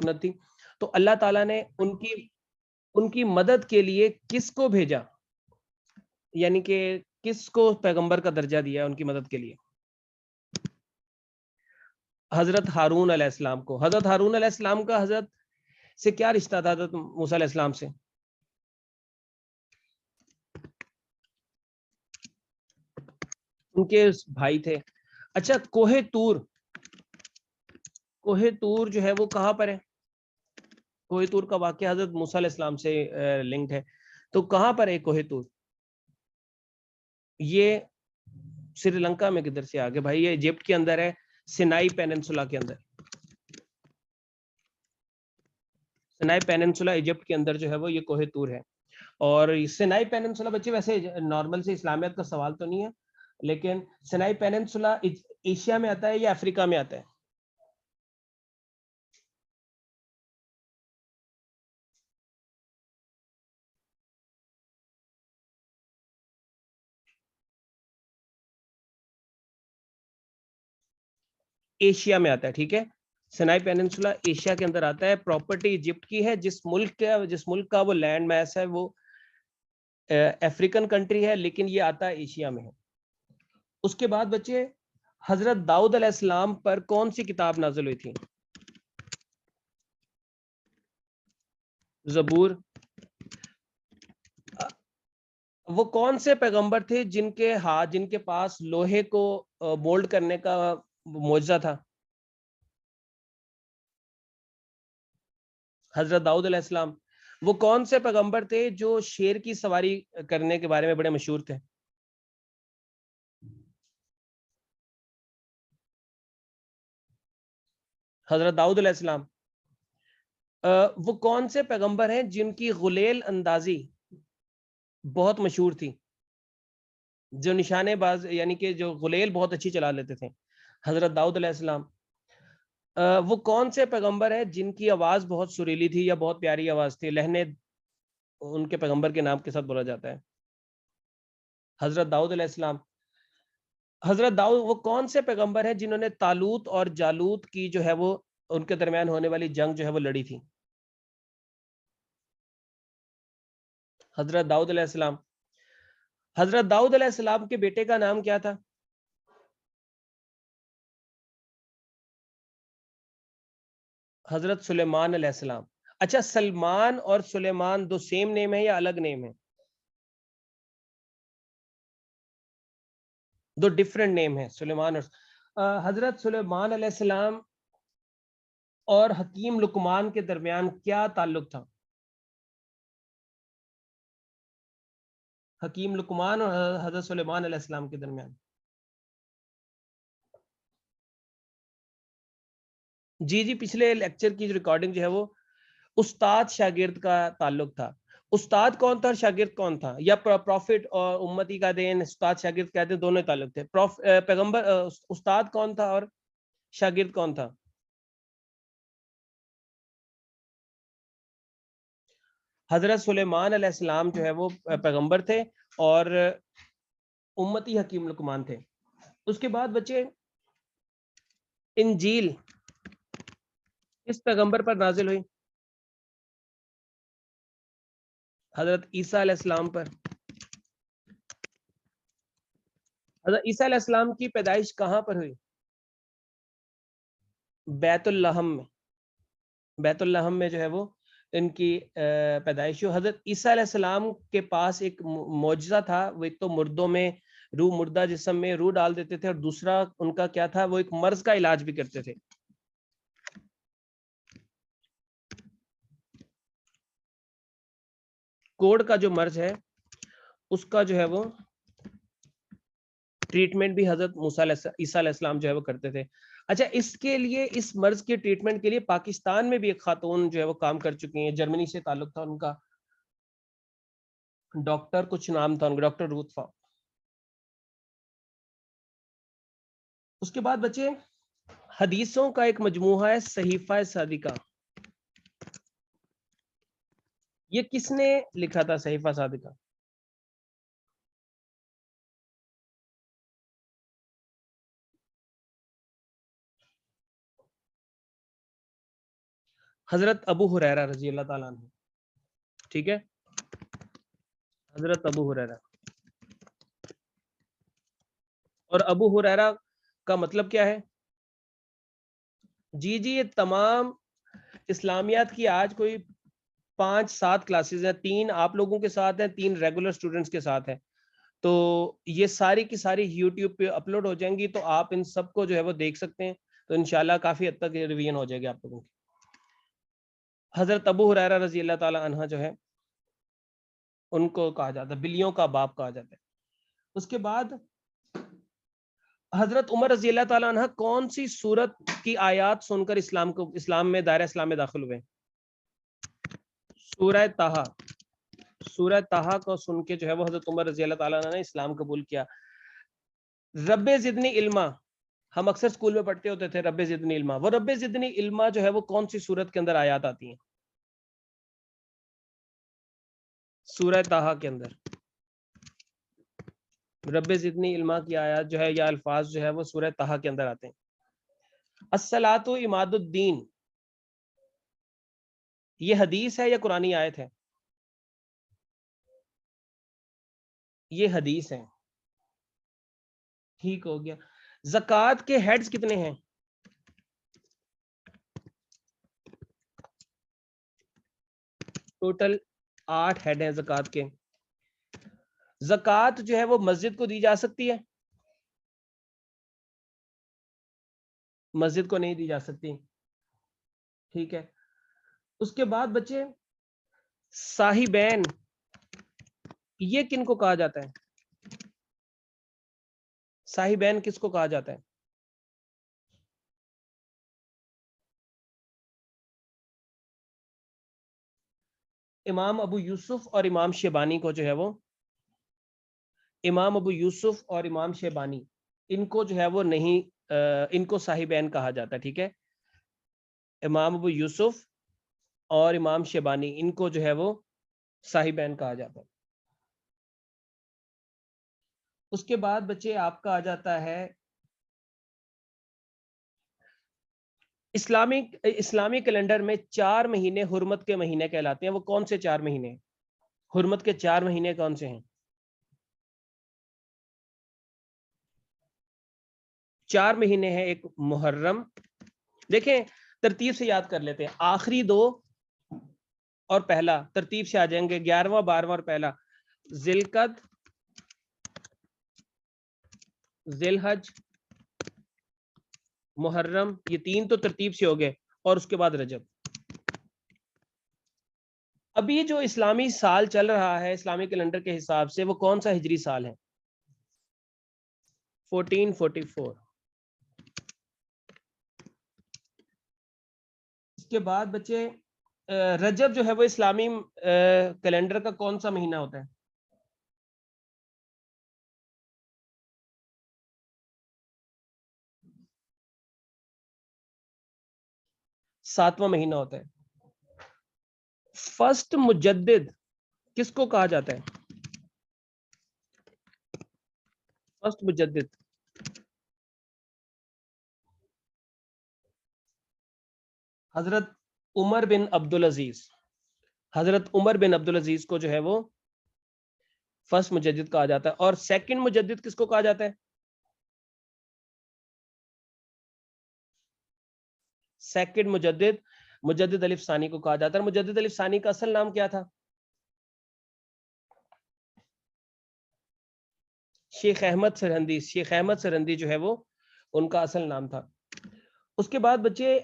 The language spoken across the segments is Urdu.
سنت تھی. تو اللہ تعالیٰ نے ان کی مدد کے لیے کس کو بھیجا, یعنی کہ کس کو پیغمبر کا درجہ دیا ان کی مدد کے لیے؟ حضرت ہارون علیہ السلام کو. حضرت ہارون علیہ السلام کا حضرت سے کیا رشتہ تھا حضرت موسیٰ علیہ السلام سے؟ ان کے بھائی تھے. اچھا, کوہ طور جو ہے وہ کہاں پر ہے؟ کوہ طور کا واقعہ حضرت موسیٰ علیہ السلام سے لنکڈ ہے, تو کہاں پر ہے کوہ طور؟ یہ سری لنکا میں کدھر سے آگے بھائی؟ یہ ایجپٹ کے اندر ہے, سینائی پیننسولا کے اندر. سینائی پیننسولا ایجپٹ کے اندر جو ہے وہ یہ کوہ طور ہے. اور سینائی پیننسولا بچے ویسے نارمل سے اسلامیت کا سوال تو نہیں ہے, لیکن سینائی پیننسولا ایشیا میں آتا ہے یا افریقہ میں آتا ہے؟ ایشیا میں آتا ہے, ٹھیک ہے. سینائی پیننسولا ایشیا کے اندر آتا ہے, پراپرٹی ایجپٹ کی ہے. جس ملک کا وہ لینڈ میس ہے وہ افریقن کنٹری ہے, لیکن یہ آتا ہے ایشیا میں ہے. اس کے بعد بچے حضرت داؤد علیہ السلام پر کون سی کتاب نازل ہوئی تھی؟ زبور. وہ کون سے پیغمبر تھے جن کے پاس لوہے کو مولڈ کرنے کا معجزہ تھا؟ حضرت داؤد علیہ السلام. وہ کون سے پیغمبر تھے جو شیر کی سواری کرنے کے بارے میں بڑے مشہور تھے؟ حضرت داؤد علیہ السلام. وہ کون سے پیغمبر ہیں جن کی غلیل اندازی بہت مشہور تھی, جو نشانے باز یعنی کہ جو غلیل بہت اچھی چلا لیتے تھے؟ حضرت داؤد علیہ السلام. وہ کون سے پیغمبر ہیں جن کی آواز بہت سریلی تھی یا بہت پیاری آواز تھی؟ لہنے ان کے پیغمبر کے نام کے ساتھ بولا جاتا ہے. حضرت داؤد علیہ السلام. حضرت داؤد وہ کون سے پیغمبر ہیں جنہوں نے طالوت اور جالوت کی جو ہے وہ ان کے درمیان ہونے والی جنگ جو ہے وہ لڑی تھی؟ حضرت داؤد علیہ السلام. حضرت داؤد علیہ السلام کے بیٹے کا نام کیا تھا؟ حضرت سلیمان علیہ السلام. اچھا, سلمان اور سلیمان دو سیم نیم ہے یا الگ نیم ہے؟ دو ڈیفرنٹ نیم ہے, سلیمان اور حضرت سلیمان علیہ السلام اور حکیم لقمان کے درمیان کیا تعلق تھا؟ حکیم لقمان اور حضرت سلیمان علیہ السلام کے درمیان. جی پچھلے لیکچر کی جو ریکارڈنگ جو ہے وہ استاد شاگرد کا تعلق تھا. استاد کون تھا اور شاگرد کون تھا؟ یا پروفٹ اور امتی کا دین استاد شاگرد کہتے ہیں, دونوں تعلق تھے. پیغمبر استاد کون تھا اور شاگرد کون تھا؟ حضرت سلیمان علیہ السلام جو ہے وہ پیغمبر تھے اور امتی حکیم لقمان تھے. اس کے بعد بچے انجیل کس پیغمبر پر نازل ہوئی؟ حضرت عیسیٰ علیہ السلام پر. حضرت عیسیٰ علیہ السلام کی پیدائش کہاں پر ہوئی؟ بیت اللحم میں. بیت اللحم میں جو ہے وہ ان کی پیدائش ہوئی. حضرت عیسیٰ علیہ السلام کے پاس ایک معجزہ تھا, وہ ایک تو مردوں میں روح, مردہ جسم میں روح ڈال دیتے تھے, اور دوسرا ان کا کیا تھا, وہ ایک مرض کا علاج بھی کرتے تھے. کوڑ کا جو مرض ہے اس کا جو ہے وہ ٹریٹمنٹ بھی حضرت موسیٰ عیسیٰ علیہ السلام جو ہے وہ کرتے تھے. اچھا, اس کے لیے اس مرض کے ٹریٹمنٹ کے لیے پاکستان میں بھی ایک خاتون جو ہے وہ کام کر چکی ہیں, جرمنی سے تعلق تھا ان کا, ڈاکٹر کچھ نام تھا ان کا, ڈاکٹر روتفا. اس کے بعد بچے حدیثوں کا ایک مجموعہ ہے صحیفہ صادقہ. یہ کس نے لکھا تھا صحیفہ صادقہ؟ حضرت ابو ہریرہ رضی اللہ تعالیٰ عنہ. ٹھیک ہے, حضرت ابو ہریرہ. اور ابو ہریرہ کا مطلب کیا ہے؟ جی یہ تمام اسلامیات کی آج کوئی 5-7 کلاسز ہیں, 3 آپ لوگوں کے ساتھ ہیں, 3 ریگولر اسٹوڈنٹس کے ساتھ ہیں. تو یہ ساری کی ساری یوٹیوب پہ اپلوڈ ہو جائیں گی, تو آپ ان سب کو جو ہے وہ دیکھ سکتے ہیں. تو انشاءاللہ کافی حد تک ریویژن ہو جائے گی آپ لوگوں کی. حضرت ابو ہریرہ رضی اللہ تعالی عنہ جو ہے ان کو کہا جاتا ہے بلیوں کا باپ کہا جاتا ہے. اس کے بعد حضرت عمر رضی اللہ تعالی عنہ کون سی سورت کی آیات سن کر اسلام میں دائرہ اسلام میں داخل ہوئے؟ سورہ طٰہٰ. سورہ طٰہٰ کو سن کے جو ہے وہ حضرت عمر رضی اللہ تعالیٰ عنہ نے اسلام قبول کیا. رب زدنی علما, ہم اکثر اسکول میں پڑھتے ہوتے تھے رب زدنی علما. وہ رب زدنی علما جو ہے وہ کون سی سورت کے اندر آیات آتی ہیں؟ سورہ طٰہٰ کے اندر رب زدنی علما کی آیات جو ہے یا الفاظ جو ہے وہ سورہ طٰہٰ کے اندر آتے ہیں. الصلاۃ عماد الدین, یہ حدیث ہے یا قرآنی آیت ہے؟ یہ حدیث ہے. ٹھیک ہو گیا. زکوٰۃ کے ہیڈز کتنے ہیں؟ ٹوٹل 8 ہیڈ ہیں زکوٰۃ کے. زکوٰۃ جو ہے وہ مسجد کو دی جا سکتی ہے؟ مسجد کو نہیں دی جا سکتی. ٹھیک ہے. اس کے بعد بچے صاحبین, یہ کن کو کہا جاتا ہے؟ صاحبین کس کو کہا جاتا ہے؟ امام ابو یوسف اور امام شیبانی کو جو ہے وہ, امام ابو یوسف اور امام شیبانی ان کو جو ہے وہ نہیں, ان کو صاحبین کہا جاتا ہے. ٹھیک ہے. امام ابو یوسف اور امام شیبانی ان کو جو ہے وہ صاحبین کہا جاتا ہے. اس کے بعد بچے آپ کا آ جاتا ہے اسلامی کیلنڈر میں 4 مہینے حرمت کے مہینے کہلاتے ہیں. وہ کون سے 4 مہینے؟ حرمت کے 4 مہینے کون سے ہیں؟ 4 مہینے ہیں. ایک محرم, دیکھیں ترتیب سے یاد کر لیتے ہیں. آخری 2 اور پہلا ترتیب سے آ جائیں گے, 11واں 12واں اور پہلا. ذی القعدہ, ذی الحج, محرم, یہ 3 تو ترتیب سے ہو گئے, اور اس کے بعد رجب. ابھی جو اسلامی سال چل رہا ہے اسلامی کیلنڈر کے حساب سے وہ کون سا ہجری سال ہے؟ 1444. اس کے بعد بچے رجب جو ہے وہ اسلامی کیلنڈر کا کون سا مہینہ ہوتا ہے؟ 7واں مہینہ ہوتا ہے. فرسٹ مجدد کس کو کہا جاتا ہے؟ فرسٹ مجدد حضرت عمر بن عبدالعزیز. حضرت عمر بن عبدالعزیز کو جو ہے وہ فرسٹ مجدد کہا جاتا ہے. اور سیکنڈ مجدد کس کو کہا جاتا ہے؟ سیکنڈ مجدد الف ثانی کو کہا جاتا ہے. مجدد الف ثانی کا اصل نام کیا تھا؟ شیخ احمد سرہندی. شیخ احمد سرہندی جو ہے وہ ان کا اصل نام تھا. اس کے بعد بچے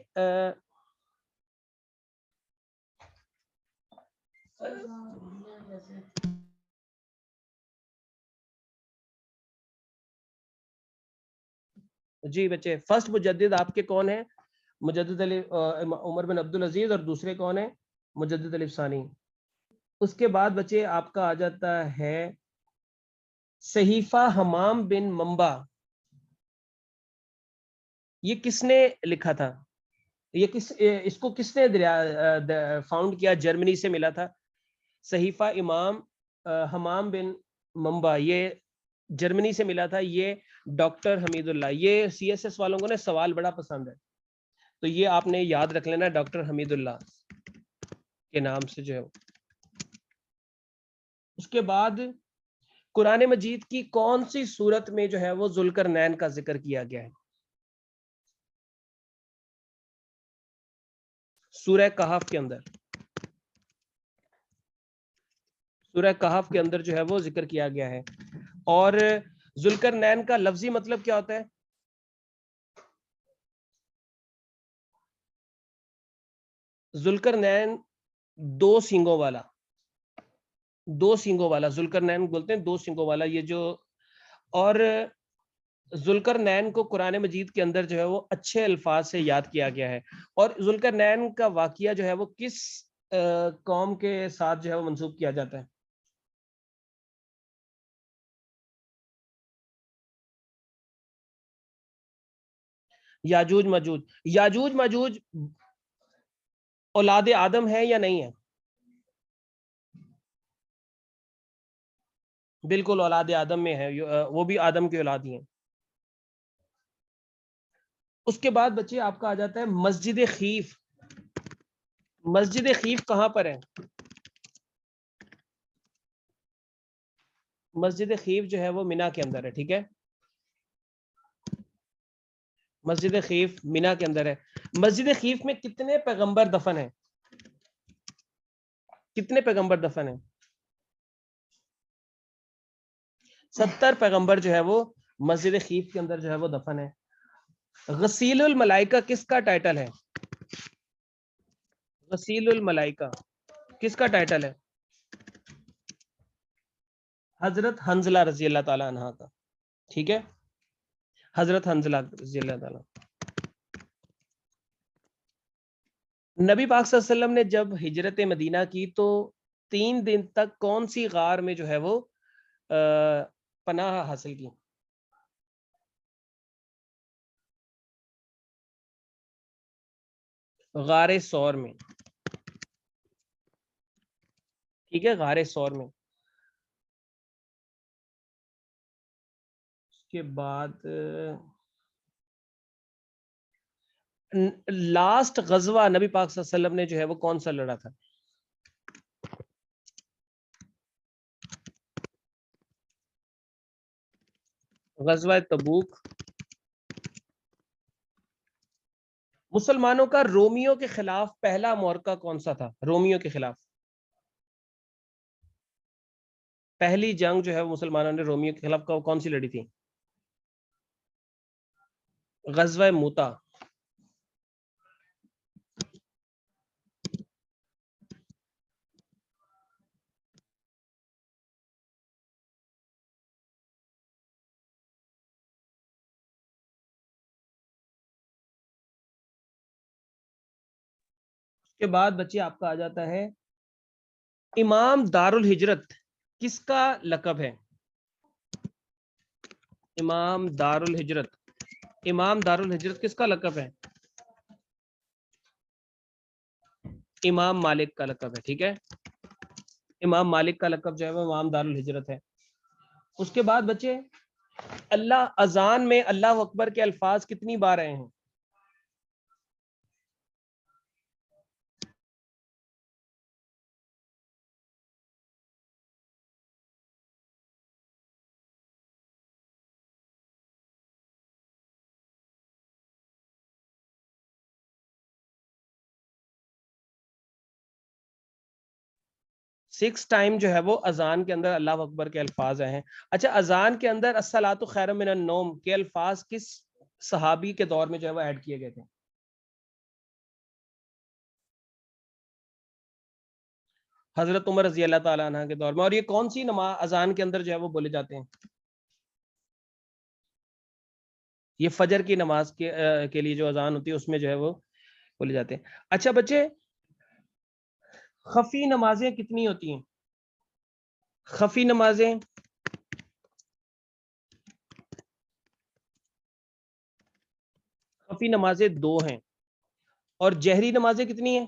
جی بچے فرسٹ مجدد آپ کے کون ہیں؟ مجدد عمر بن عبدالعزیز, اور دوسرے کون ہیں؟ مجدد الف ثانی. اس کے بعد بچے آپ کا آ جاتا ہے صحیفہ حمام بن منبع. یہ کس نے لکھا تھا؟ یہ اس کو کس نے فاؤنڈ کیا؟ جرمنی سے ملا تھا. صحیفہ امام حمام بن منبع یہ جرمنی سے ملا تھا. یہ ڈاکٹر حمید اللہ. یہ CSS والوں کو نے سوال بڑا پسند ہے, تو یہ آپ نے یاد رکھ لینا ڈاکٹر حمید اللہ کے نام سے جو ہے. اس کے بعد قرآن مجید کی کون سی سورت میں جو ہے وہ ذوالقرنین کا ذکر کیا گیا ہے؟ سورہ کہف کے اندر. سورہ کہف کے اندر جو ہے وہ ذکر کیا گیا ہے. اور ذوالقرنین کا لفظی مطلب کیا ہوتا ہے؟ ذوالقرنین دو سینگوں والا. دو سینگوں والا ذوالقرنین بولتے ہیں، دو سینگوں والا. یہ جو اور ذوالقرنین کو قرآن مجید کے اندر جو ہے وہ اچھے الفاظ سے یاد کیا گیا ہے. اور ذوالقرنین کا واقعہ جو ہے وہ کس قوم کے ساتھ جو ہے وہ منسوب کیا جاتا ہے؟ یاجوج ماجوج. یاجوج ماجوج اولاد آدم ہے یا نہیں ہے؟ بالکل اولاد آدم میں ہے، وہ بھی آدم کی اولاد ہی ہیں. اس کے بعد بچے آپ کا آ جاتا ہے مسجد خیف. مسجد خیف کہاں پر ہے؟ مسجد خیف جو ہے وہ مینا کے اندر ہے. ٹھیک ہے، مسجد خیف مینا کے اندر ہے. مسجد خیف میں کتنے پیغمبر دفن ہیں؟ کتنے پیغمبر دفن ہیں؟ 70 پیغمبر جو ہے وہ مسجد خیف کے اندر جو ہے وہ دفن ہے. غسیل الملائکہ کس کا ٹائٹل ہے؟ غسیل الملائکہ کس کا ٹائٹل ہے؟ حضرت حنزلہ رضی اللہ تعالی عنہ کا. ٹھیک ہے، حضرت حنزلہ رضی اللہ تعالی. نبی پاک صلی اللہ علیہ وسلم نے جب ہجرت مدینہ کی تو 3 دن تک کون سی غار میں جو ہے وہ پناہ حاصل کی؟ غار سور میں. ٹھیک ہے، غار سور میں. اس کے بعد لاسٹ غزوہ نبی پاک صلی اللہ علیہ وسلم نے جو ہے وہ کون سا لڑا تھا؟ غزوہ تبوک. مسلمانوں کا رومیو کے خلاف پہلا معرکہ کون سا تھا؟ رومیو کے خلاف پہلی جنگ جو ہے مسلمانوں نے رومیو کے خلاف کون سی لڑی تھی؟ غزوہ موتا. اس کے بعد بچے آپ کا آ جاتا ہے امام دار الہجرت کس کا لقب ہے؟ امام دار الہجرت. امام دار الہجرت کس کا لقب ہے؟ امام مالک کا لقب ہے. ٹھیک ہے، امام مالک کا لقب جو ہے وہ امام دار الہجرت ہے. اس کے بعد بچے اللہ اذان میں اللہ اکبر کے الفاظ کتنی بار آئے ہیں؟ سکس ٹائم جو ہے وہ اذان کے اندر اللہ اکبر کے الفاظ آئے ہیں. اچھا، اذان کے اندر الصلاۃ خیر من النوم کے الفاظ کس صحابی کے دور میں جو ہے وہ ایڈ کیے گئے تھے؟ حضرت عمر رضی اللہ تعالیٰ عنہ کے دور میں. اور یہ کون سی نماز اذان کے اندر جو ہے وہ بولے جاتے ہیں؟ یہ فجر کی نماز کے لیے جو اذان ہوتی ہے اس میں جو ہے وہ بولے جاتے ہیں. اچھا بچے، خفی نمازیں کتنی ہوتی ہیں؟ خفی نمازیں خفی نمازیں 2 ہیں. اور جہری نمازیں کتنی ہیں؟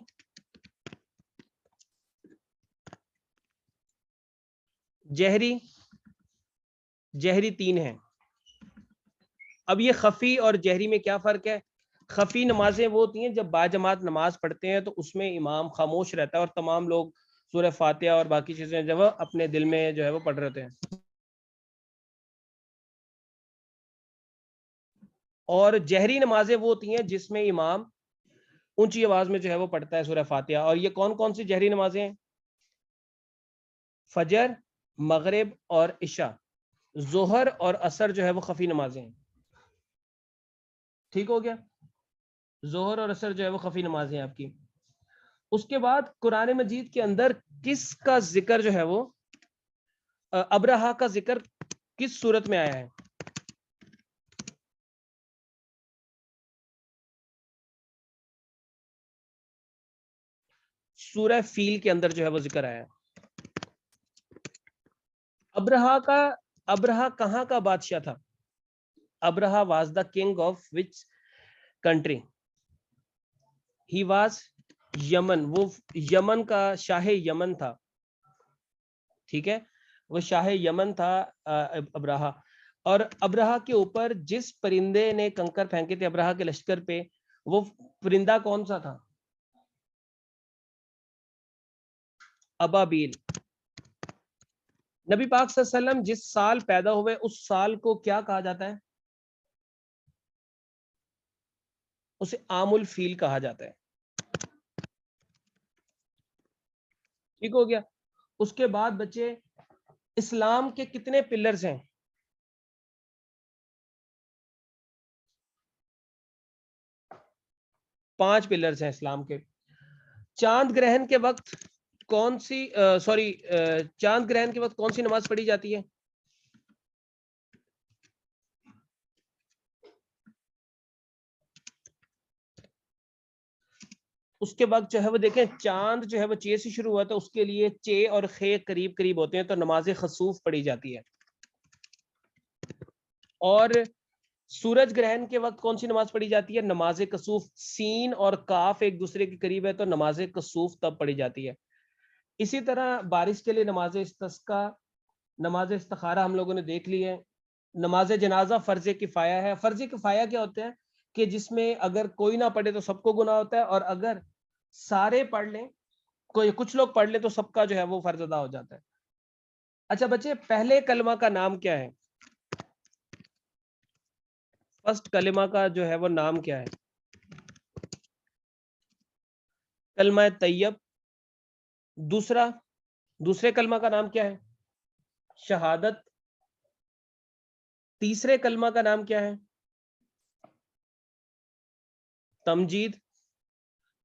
جہری 3 ہیں. اب یہ خفی اور جہری میں کیا فرق ہے؟ خفی نمازیں وہ ہوتی ہیں جب باجماعت نماز پڑھتے ہیں تو اس میں امام خاموش رہتا ہے اور تمام لوگ سورہ فاتحہ اور باقی چیزیں جو ہے اپنے دل میں جو ہے وہ پڑھ رہے ہوتے ہیں. اور جہری نمازیں وہ ہوتی ہیں جس میں امام اونچی آواز میں جو ہے وہ پڑھتا ہے سورہ فاتحہ. اور یہ کون کون سی جہری نمازیں ہیں؟ فجر، مغرب اور عشاء. ظہر اور عصر جو ہے وہ خفی نمازیں ہیں. ٹھیک ہو گیا؟ ظہر اور عصر جو ہے وہ خفی نمازیں ہیں آپ کی. اس کے بعد قرآن مجید کے اندر کس کا ذکر جو ہے وہ ابرہا کا ذکر کس صورت میں آیا ہے؟ سورہ فیل کے اندر جو ہے وہ ذکر آیا ہے. ابرہا کہاں کا بادشاہ تھا؟ Abraha was the king of which country? He was Yemen. وہ یمن کا شاہ یمن تھا. ٹھیک ہے، وہ شاہ یمن تھا ابرہا. اور ابرہا کے اوپر جس پرندے نے کنکر پھینکے تھے ابرہا کے لشکر پہ، وہ پرندہ کون سا تھا؟ ابابیل. نبی پاک صلی اللہ علیہ وسلم جس سال پیدا ہوئے اس سال کو کیا کہا جاتا ہے؟ اسے عام الفیل کہا جاتا ہے. ٹھیک ہو گیا؟ اس کے بعد بچے اسلام کے کتنے پلرز ہیں؟ 5 پلرز ہیں اسلام کے. چاند گرہن کے وقت کون سی چاند گرہن کے وقت کون سی نماز پڑھی جاتی ہے؟ اس کے بعد جو ہے وہ دیکھیں چاند جو ہے وہ چے سے شروع ہوا تو اس کے لیے چے اور خے قریب قریب ہوتے ہیں تو نماز خسوف پڑھی جاتی ہے. اور سورج گرہن کے وقت کون سی نماز پڑھی جاتی ہے؟ نماز کسوف. سین اور کاف ایک دوسرے کے قریب ہے تو نماز کسوف تب پڑھی جاتی ہے. اسی طرح بارش کے لیے نماز استسقا، نماز استخارہ ہم لوگوں نے دیکھ لی ہے. نماز جنازہ فرض کفایہ ہے. فرض کفایہ کیا ہوتے ہیں کہ جس میں اگر کوئی نہ پڑھے تو سب کو گناہ ہوتا ہے، اور اگر سارے پڑھ لیں، کوئی کچھ لوگ پڑھ لیں تو سب کا جو ہے وہ فرض ادا ہو جاتا ہے. اچھا بچے، پہلے کلمہ کا نام کیا ہے؟ فرسٹ کلمہ کا جو ہے وہ نام کیا ہے؟ کلمہ طیب. دوسرے کلمہ کا نام کیا ہے؟ شہادت. تیسرے کلمہ کا نام کیا ہے؟ تمجید.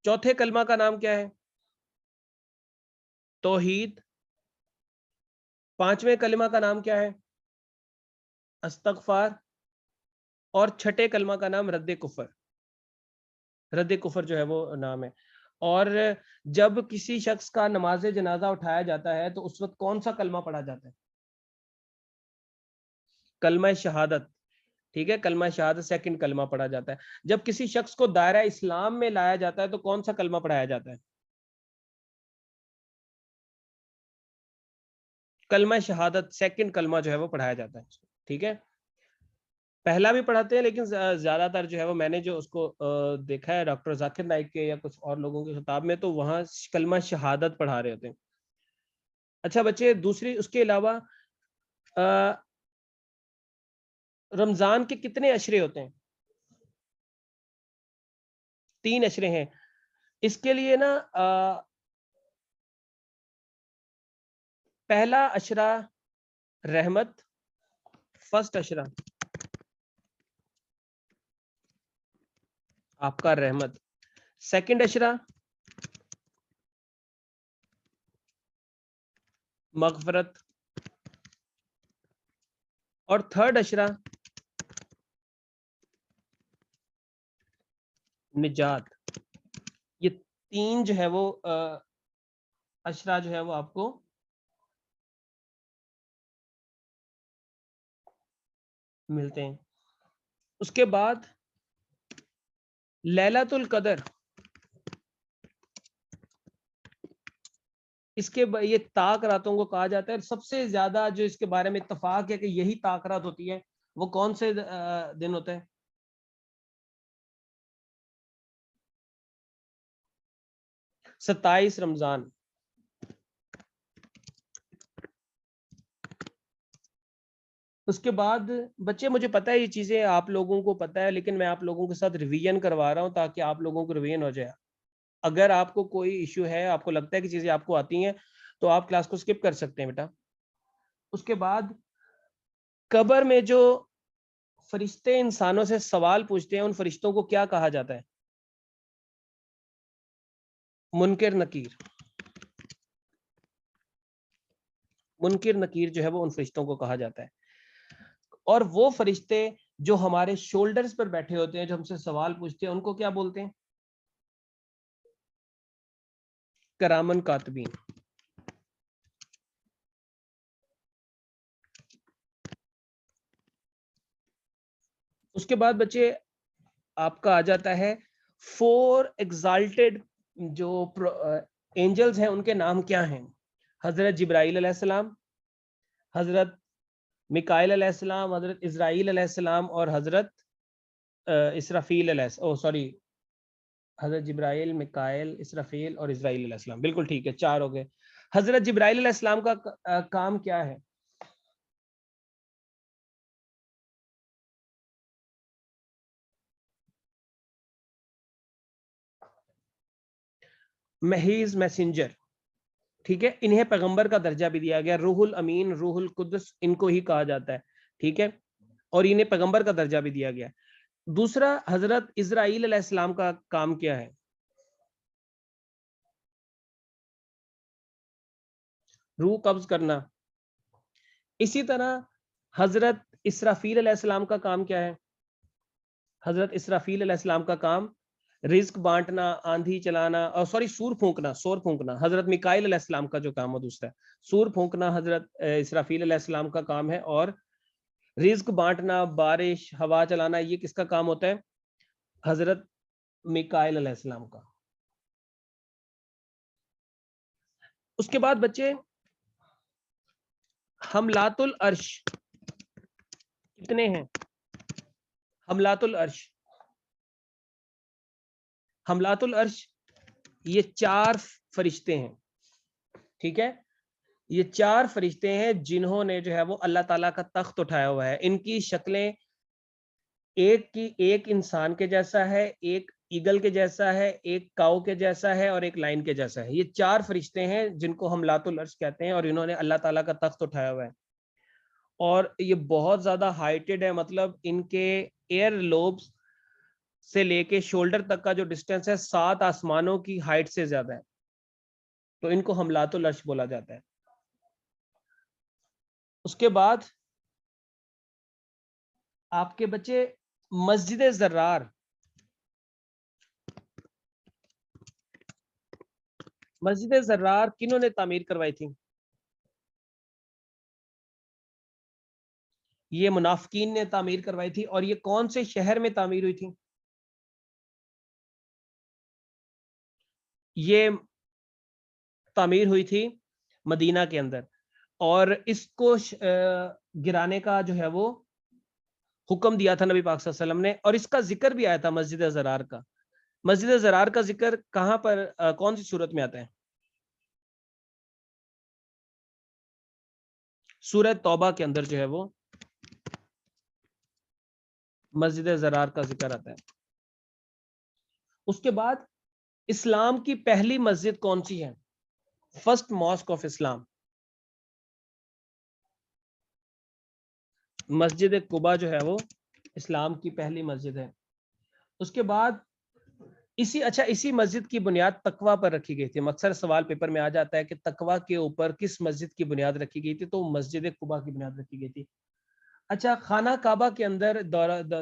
چوتھے کلمہ کا نام کیا ہے؟ توحید. پانچویں کلمہ کا نام کیا ہے؟ استغفار. اور چھٹے کلمہ کا نام رد کفر. رد کفر جو ہے وہ نام ہے. اور جب کسی شخص کا نماز جنازہ اٹھایا جاتا ہے تو اس وقت کون سا کلمہ پڑھا جاتا ہے؟ کلمہ شہادت. ٹھیک ہے، کلمہ شہادت سیکنڈ کلمہ پڑھا جاتا ہے. جب کسی شخص کو دائرہ اسلام میں لایا جاتا ہے تو کون سا کلمہ پڑھایا جاتا ہے؟ کلمہ شہادت سیکنڈ کلمہ جو ہے وہ پڑھایا جاتا ہے. ٹھیک ہے، پہلا بھی پڑھاتے ہیں لیکن زیادہ تر جو ہے وہ میں نے جو اس کو دیکھا ہے ڈاکٹر ذاکر نائک کے یا کچھ اور لوگوں کے خطاب میں تو وہاں کلمہ شہادت پڑھا رہے ہوتے ہیں. اچھا بچے، دوسری اس کے علاوہ رمضان کے کتنے عشرے ہوتے ہیں؟ 3 عشرے ہیں. اس کے لیے نا پہلا عشرہ رحمت، فرسٹ عشرہ آپ کا رحمت. سیکنڈ عشرہ مغفرت. اور تھرڈ عشرہ نجات. یہ 3 جو ہے وہ عشرہ جو ہے وہ آپ کو ملتے ہیں. اس کے بعد لیلۃ القدر، اس کے یہ طاق راتوں کو کہا جاتا ہے. سب سے زیادہ جو اس کے بارے میں اتفاق ہے کہ یہی طاق رات ہوتی ہے، وہ کون سے دن ہوتے ہیں؟ 27 رمضان. اس کے بعد بچے مجھے پتا ہے یہ چیزیں آپ لوگوں کو پتا ہے، لیکن میں آپ لوگوں کے ساتھ ریویژن کروا رہا ہوں تاکہ آپ لوگوں کو ریویژن ہو جائے. اگر آپ کو کوئی ایشو ہے، آپ کو لگتا ہے کہ چیزیں آپ کو آتی ہیں، تو آپ کلاس کو سکپ کر سکتے ہیں بیٹا. اس کے بعد قبر میں جو فرشتے انسانوں سے سوال پوچھتے ہیں، ان فرشتوں کو کیا کہا جاتا ہے؟ منکر نکیر. منکر نکیر جو ہے وہ ان فرشتوں کو کہا جاتا ہے. اور وہ فرشتے جو ہمارے شولڈرز پر بیٹھے ہوتے ہیں، جو ہم سے سوال پوچھتے ہیں، ان کو کیا بولتے ہیں؟ کرامن کاتبین. اس کے بعد بچے آپ کا آ جاتا ہے 4 ایگزالٹڈ جو اینجلز ہیں، ان کے نام کیا ہیں؟ حضرت جبرائیل علیہ السلام، حضرت میکائیل علیہ السلام، حضرت اسرائیل علیہ السلام، اور حضرت اسرافیل علیہ السلام. سوری، حضرت جبرائیل، میکائیل، اسرافیل اور اسرائیل علیہ السلام. بالکل ٹھیک ہے، 4 ہو گئے. حضرت جبرائیل علیہ السلام کا کام کیا ہے؟ محیز میسنجر. ٹھیک ہے، انہیں پیغمبر کا درجہ بھی دیا گیا. روح الامین، روح القدس ان کو ہی کہا جاتا ہے. ٹھیک ہے، اور انہیں پیغمبر کا درجہ بھی دیا گیا. دوسرا، حضرت اسرائیل علیہ السلام کا کام کیا ہے؟ روح قبض کرنا. اسی طرح حضرت اسرافیل علیہ السلام کا کام کیا ہے؟ حضرت اسرافیل علیہ السلام کا کام رزق بانٹنا، آندھی چلانا، اور سور پھونکنا. حضرت میکائیل علیہ السلام کا جو کام ہے دوسرا سور پھونکنا حضرت اسرافیل علیہ السلام کا کام ہے. اور رزق بانٹنا، بارش، ہوا چلانا، یہ کس کا کام ہوتا ہے؟ حضرت میکائیل علیہ السلام کا. اس کے بعد بچے حملات العرش کتنے ہیں؟ حملات العرش یہ 4 فرشتے ہیں. ٹھیک ہے، یہ 4 فرشتے ہیں جنہوں نے جو ہے وہ اللہ تعالیٰ کا تخت اٹھایا ہوا ہے. ان کی شکلیں ایک انسان کے جیسا ہے، ایک ایگل کے جیسا ہے، ایک کاؤ کے جیسا ہے، اور ایک لائن کے جیسا ہے. یہ 4 فرشتے ہیں جن کو ہم حملات العرش کہتے ہیں، اور انہوں نے اللہ تعالیٰ کا تخت اٹھایا ہوا ہے. اور یہ بہت زیادہ ہائٹڈ ہے، مطلب ان کے ایئر لوبس سے لے کے شولڈر تک کا جو ڈسٹینس ہے 7 آسمانوں کی ہائٹ سے زیادہ ہے. تو ان کو حملات العرش بولا جاتا ہے. اس کے بعد آپ کے بچے مسجد زرار کنہوں نے تعمیر کروائی تھی؟ یہ منافقین نے تعمیر کروائی تھی. اور یہ کون سے شہر میں تعمیر ہوئی تھی؟ یہ تعمیر ہوئی تھی مدینہ کے اندر. اور اس کو گرانے کا جو ہے وہ حکم دیا تھا نبی پاک صلی اللہ علیہ وسلم نے. اور اس کا ذکر بھی آیا تھا مسجد زرار کا. مسجد زرار کا ذکر کہاں پر کون سی صورت میں آتا ہے؟ سورہ توبہ کے اندر جو ہے وہ مسجد زرار کا ذکر آتا ہے. اس کے بعد اسلام کی پہلی مسجد کون سی ہے؟ فرسٹ ماسک آف اسلام مسجد قباء جو ہے وہ اسلام کی پہلی مسجد ہے. اس کے بعد اسی مسجد کی بنیاد تقوی پر رکھی گئی تھی. اکثر سوال پیپر میں آ جاتا ہے کہ تقوی کے اوپر کس مسجد کی بنیاد رکھی گئی تھی؟ تو مسجد قباء کی بنیاد رکھی گئی تھی. اچھا، خانہ کعبہ کے اندر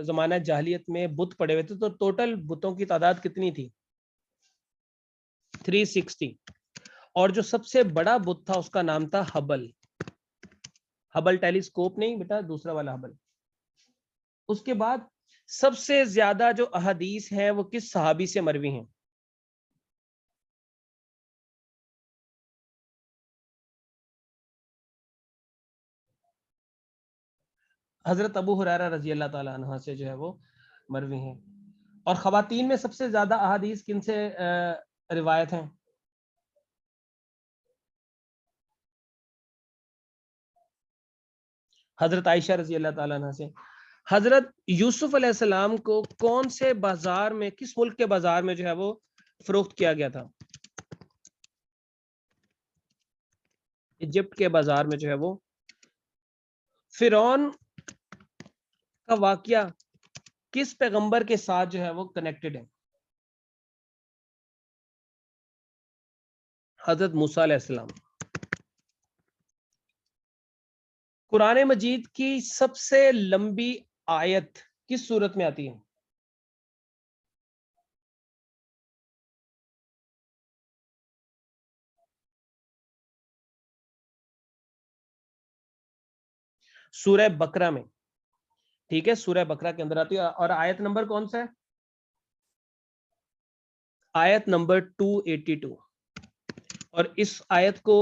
زمانہ جاہلیت میں بت پڑے ہوئے تھے، تو ٹوٹل بتوں کی تعداد کتنی تھی؟ 360. اور جو سب سے بڑا بت تھا اس کا نام تھا ہبل ٹیلیسکوپ نہیں بیٹا، دوسرا والا ہبل. اس کے بعد سب سے زیادہ جو احادیث ہیں وہ کس صحابی سے مروی ہیں؟ حضرت ابو ہریرہ رضی اللہ تعالی عنہ سے جو ہے وہ مروی ہیں. اور خواتین میں سب سے زیادہ احادیث کن سے روایت ہیں؟ حضرت عائشہ رضی اللہ تعالیٰ عنہ سے حضرت یوسف علیہ السلام کو کون سے بازار میں, کس ملک کے بازار میں جو ہے وہ فروخت کیا گیا تھا؟ ایجپٹ کے بازار میں جو ہے وہ. فرعون کا واقعہ کس پیغمبر کے ساتھ جو ہے وہ کنیکٹڈ ہے؟ حضرت موسیٰ علیہ السلام. قرآن مجید کی سب سے لمبی آیت کس صورت میں آتی ہے؟ سورہ بقرہ میں. ٹھیک ہے, سورہ بقرہ کے اندر آتی ہے. اور آیت نمبر کون سا ہے؟ آیت نمبر 282. اور اس آیت کو,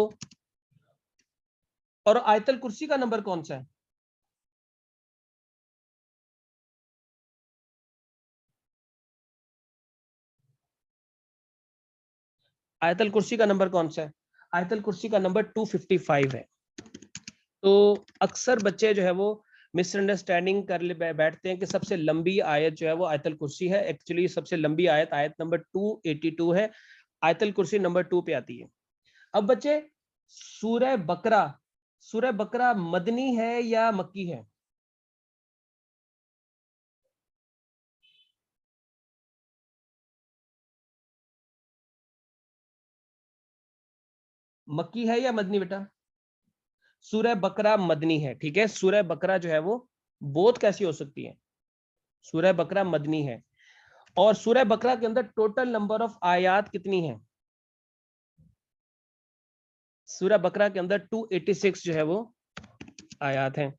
اور آیت الکرسی کا نمبر کون سا ہے؟ آیت الکرسی کا نمبر کون سا ہے؟ آیت الکرسی کا نمبر 255 ہے. تو اکثر بچے جو ہے وہ مس انڈرسٹینڈنگ کر بیٹھتے ہیں کہ سب سے لمبی آیت جو ہے وہ آیت الکرسی ہے. ایکچولی سب سے لمبی آیت آیت نمبر 282 ہے. آیت الکرسی نمبر 2 پہ آتی ہے. اب بچے, سورہ بقرہ مدنی ہے یا مکی ہے؟ مکی ہے یا مدنی بیٹا؟ سورہ بقرہ مدنی ہے. ٹھیک ہے, سورہ بقرہ جو ہے وہ بوت کیسی ہو سکتی ہے؟ سورہ بقرہ مدنی ہے. اور سورہ بقرہ کے اندر ٹوٹل نمبر آف آیات کتنی ہیں؟ سورہ بقرہ کے اندر 286 جو ہے وہ آیات ہیں.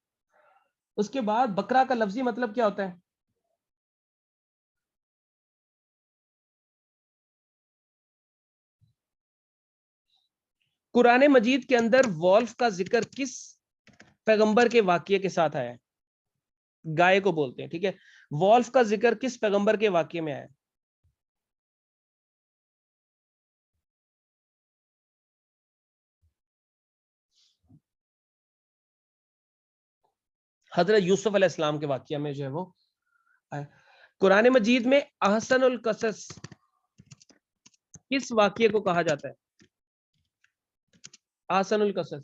اس کے بعد بقرہ کا لفظی مطلب کیا ہوتا ہے؟ قرآن مجید کے اندر وولف کا ذکر کس پیغمبر کے واقعے کے ساتھ آیا ہے؟ گائے کو بولتے ہیں. ٹھیک ہے, وولف کا ذکر کس پیغمبر کے واقعے میں آیا ہے؟ حضرت یوسف علیہ السلام کے واقعہ میں جو ہے وہ آیا. قرآن مجید میں احسن القصص کس واقعے کو کہا جاتا ہے؟ احسن القصص.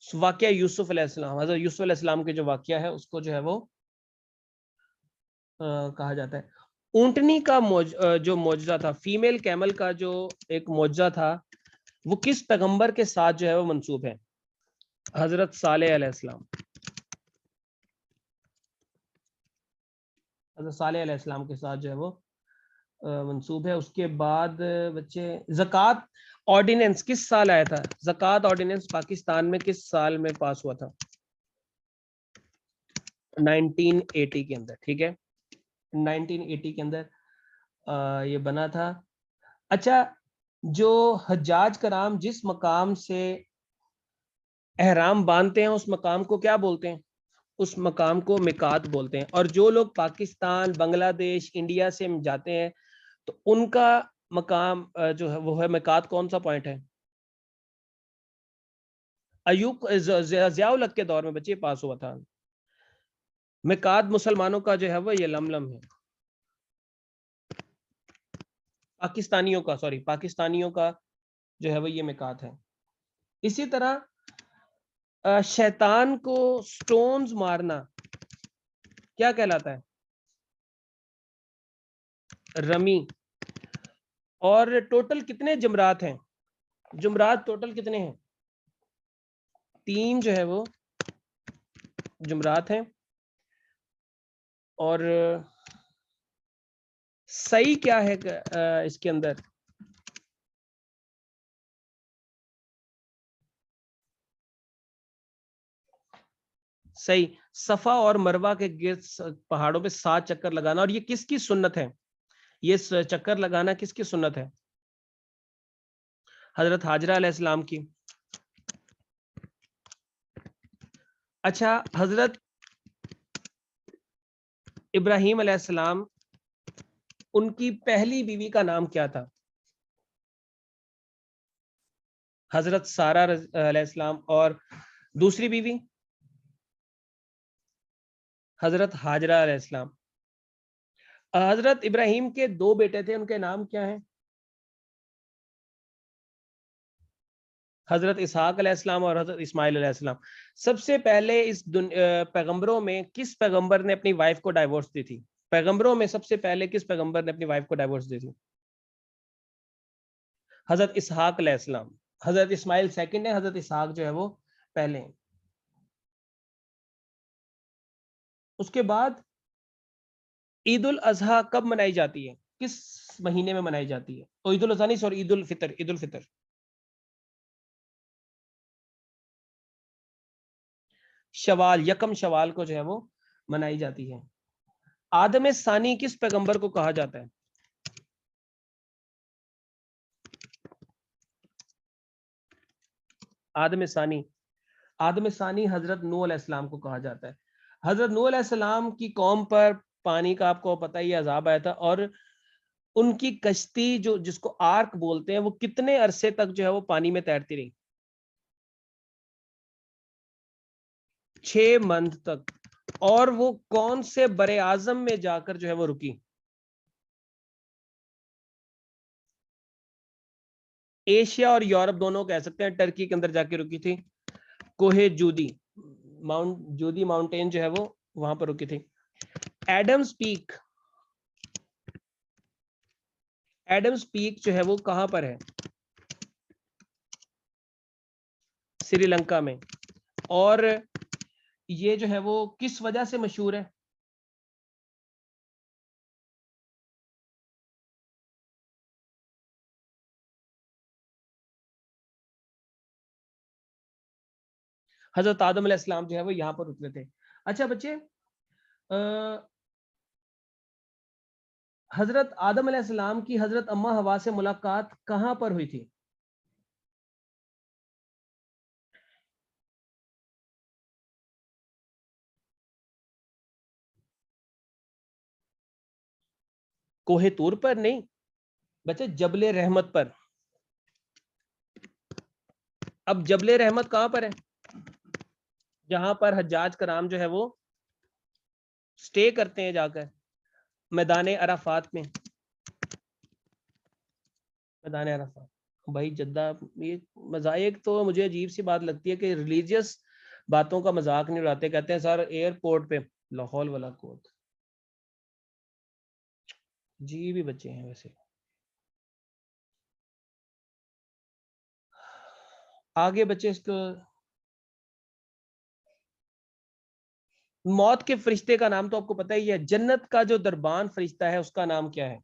واقعہ یوسف علیہ السلام, حضرت یوسف علیہ السلام کے جو واقعہ ہے اس کو جو ہے وہ کہا جاتا ہے. اونٹنی کا جو معجزہ تھا, فیمیل کیمل کا جو ایک معجزہ تھا, وہ کس پیغمبر کے ساتھ جو ہے وہ منسوب ہے؟ حضرت صالح علیہ السلام. حضرت صالح علیہ السلام کے ساتھ جو ہے وہ منسوب ہے. اس کے بعد بچے, زکوٰۃ آرڈیننس کس سال آیا تھا؟ زکوٰۃ آرڈیننس پاکستان میں کس سال میں پاس ہوا تھا؟ 1980 کے اندر. ٹھیک ہے, 1980 کے اندر یہ بنا تھا. اچھا, جو حجاج کرام جس مقام سے احرام باندھتے ہیں اس مقام کو کیا بولتے ہیں؟ اس مقام کو میقات بولتے ہیں. اور جو لوگ پاکستان, بنگلہ دیش, انڈیا سے جاتے ہیں تو ان کا مقام جو ہے وہ ہے میقات. کون سا پوائنٹ ہے؟ ایوب ضیاء الحق کے دور میں بچے پاس ہوا تھا. میقات مسلمانوں کا جو ہے وہ یہ لملم ہے. پاکستانیوں کا جو ہے وہ یہ میقات ہے. اسی طرح شیطان کو سٹونز مارنا کیا کہلاتا ہے؟ رمی. اور ٹوٹل کتنے جمرات ہیں؟ جمرات ٹوٹل کتنے ہیں؟ 3 جو ہے وہ جمرات ہیں. اور صحیح کیا ہے اس کے اندر؟ صحیح, صفا اور مروہ کے گرد پہاڑوں پہ 7 چکر لگانا. اور یہ کس کی سنت ہے؟ یہ چکر لگانا کس کی سنت ہے؟ حضرت ہاجرہ علیہ السلام کی. اچھا, حضرت ابراہیم علیہ السلام, ان کی پہلی بیوی کا نام کیا تھا؟ حضرت سارہ علیہ السلام، اور دوسری بیوی حضرت ہاجرہ علیہ السلام. حضرت ابراہیم کے 2 بیٹے تھے، ان کے نام کیا ہیں؟ حضرت اسحاق علیہ السلام اور حضرت اسماعیل علیہ السلام. سب سے پہلے اس پیغمبروں میں کس پیغمبر نے اپنی وائف کو ڈائیورس دی تھی؟ پیغمبروں میں سب سے پہلے کس پیغمبر نے اپنی وائف کو ڈائیورس دی تھی؟ حضرت اسحاق علیہ السلام. حضرت اسماعیل سیکنڈ ہے، حضرت اسحاق جو ہے وہ پہلے ہیں. اس کے بعد عید الاضحیٰ کب منائی جاتی ہے؟ کس مہینے میں منائی جاتی ہے؟ عید الاضحیٰ نہیں، سوری، عید الفطر. عید الفطر شوال، یکم شوال کو جو ہے وہ منائی جاتی ہے. آدم ثانی کس پیغمبر کو کہا جاتا ہے؟ آدم ثانی حضرت نوح علیہ السلام کو کہا جاتا ہے. حضرت نوح علیہ السلام کی قوم پر پانی کا آپ کو پتہ ہی عذاب آیا تھا، اور ان کی کشتی جو جس کو آرک بولتے ہیں وہ کتنے عرصے تک جو ہے وہ پانی میں تیرتی رہی؟ 6 منتھ تک. اور وہ کون سے بر اعظم میں جا کر جو ہے وہ رکی؟ ایشیا اور یورپ دونوں کہہ سکتے ہیں. ٹرکی کے اندر جا کے رکی تھی. کوہ جودی، جودی ماؤنٹین جو ہے وہ وہاں پر رکی تھی. ایڈمز پیک جو ہے وہ کہاں پر ہے؟ سری لنکا میں. اور یہ جو ہے وہ کس وجہ سے مشہور ہے؟ حضرت آدم علیہ السلام جو ہے وہ یہاں پر اترے تھے. اچھا بچے، حضرت آدم علیہ السلام کی حضرت اما حوا سے ملاقات کہاں پر ہوئی تھی؟ کوہ طور پر نہیں بچے، جبل رحمت پر. اب جبل رحمت کہاں پر ہے؟ جہاں پر حجاج کرام جو ہے وہ سٹے کرتے ہیں جا کر، میدان عرفات میں. میدان عرفات بھائی جدہ. یہ مذاہب تو مجھے عجیب سی بات لگتی ہے کہ ریلیجیس باتوں کا مذاق نہیں اڑاتے. کہتے ہیں سر ایئرپورٹ پہ لاہور والا کوت. جی بھی بچے ہیں ویسے. آگے بچے اس کو، موت کے فرشتے کا نام تو آپ کو پتہ ہی ہے. جنت کا جو دربان فرشتہ ہے اس کا نام کیا ہے؟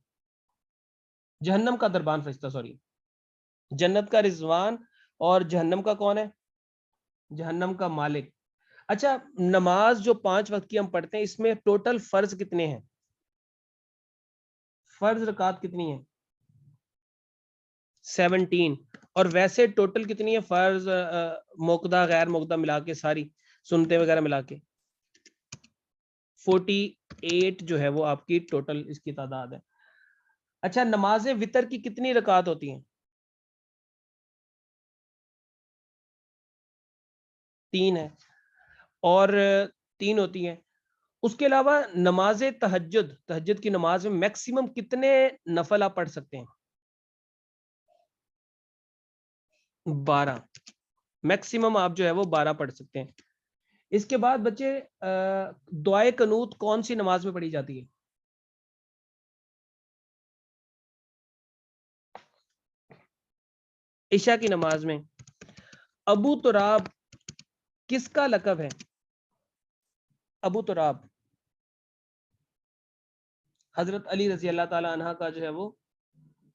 جہنم کا دربان فرشتہ، سوری. جنت کا رضوان، اور جہنم کا کون ہے؟ جہنم کا مالک. اچھا، نماز جو 5 وقت کی ہم پڑھتے ہیں اس میں ٹوٹل فرض کتنے ہیں؟ فرض رکعت کتنی ہیں؟ 17. اور ویسے ٹوٹل کتنی ہے فرض موقدہ غیر موقدہ ملا کے، ساری سنتے وغیرہ ملا کے؟ 48 جو ہے وہ آپ کی ٹوٹل اس کی تعداد ہے. اچھا، نماز وتر کی کتنی رکعت ہوتی ہیں؟ 3 ہے، اور 3 ہوتی ہیں. اس کے علاوہ نماز تہجد کی نماز میں میکسیمم کتنے نفل آپ پڑھ سکتے ہیں؟ 12. میکسیمم آپ جو ہے وہ 12 پڑھ سکتے ہیں. اس کے بعد بچے دعائے قنوت کون سی نماز میں پڑھی جاتی ہے؟ عشاء کی نماز میں. ابو تراب کس کا لقب ہے؟ ابو تراب حضرت علی رضی اللہ تعالی عنہ کا جو ہے وہ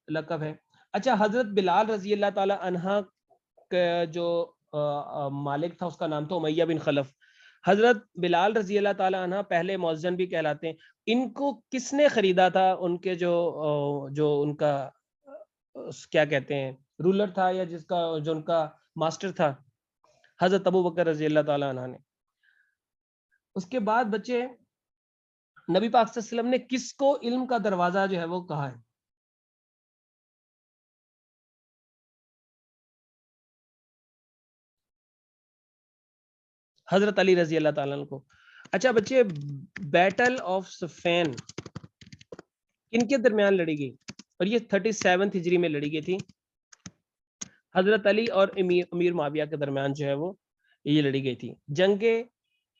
لقب ہے. اچھا، حضرت بلال رضی اللہ تعالی عنہ کا جو مالک تھا اس کا نام تھا امیہ بن خلف. حضرت بلال رضی اللہ تعالی عنہ پہلے مؤذن بھی کہلاتے ہیں. ان کو کس نے خریدا تھا؟ ان کے جو ان کا کیا کہتے ہیں رولر تھا، یا جس کا جو ان کا ماسٹر تھا؟ حضرت ابو بکر رضی اللہ تعالی عنہ نے. اس کے بعد بچے، نبی پاک صلی اللہ علیہ وسلم نے کس کو علم کا دروازہ جو ہے وہ کہا ہے؟ حضرت علی رضی اللہ تعالیٰ عنہ کو. اچھا بچے, بیٹل آف صفین کن کے درمیان لڑی گئی؟ اور یہ 37 ہجری میں لڑی گئی تھی. حضرت علی اور امیر معاویہ کے درمیان جو ہے وہ یہ لڑی گئی تھی. جنگ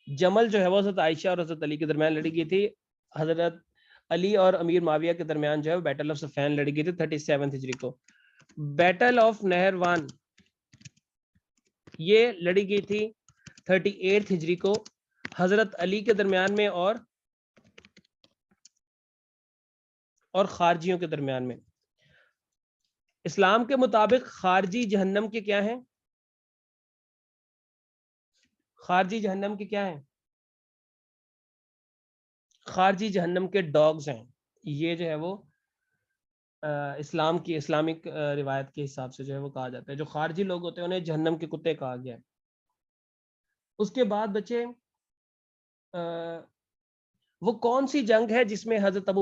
جمل جو ہے وہ حضرت عائشہ اور حضرت علی کے درمیان لڑی گئی تھی. حضرت علی اور امیر معاویہ کے درمیان جو ہے بیٹل آف صفین لڑی گئی تھی 37 ہجری کو. بیٹل آف نہروان یہ لڑی گئی تھی 38 ہجری کو حضرت علی کے درمیان میں اور خارجیوں کے درمیان میں. اسلام کے مطابق خارجی جہنم کے کیا ہیں؟ خارجی جہنم کے کیا ہیں؟ خارجی جہنم کے ڈاگز ہیں. یہ جو ہے وہ اسلام کی اسلامک روایت کے حساب سے جو ہے وہ کہا جاتا ہے. جو خارجی لوگ ہوتے ہیں انہیں جہنم کے کتے کہا گیا ہے. اس کے بعد بچے وہ کون سی جنگ ہے جس میں حضرت ابو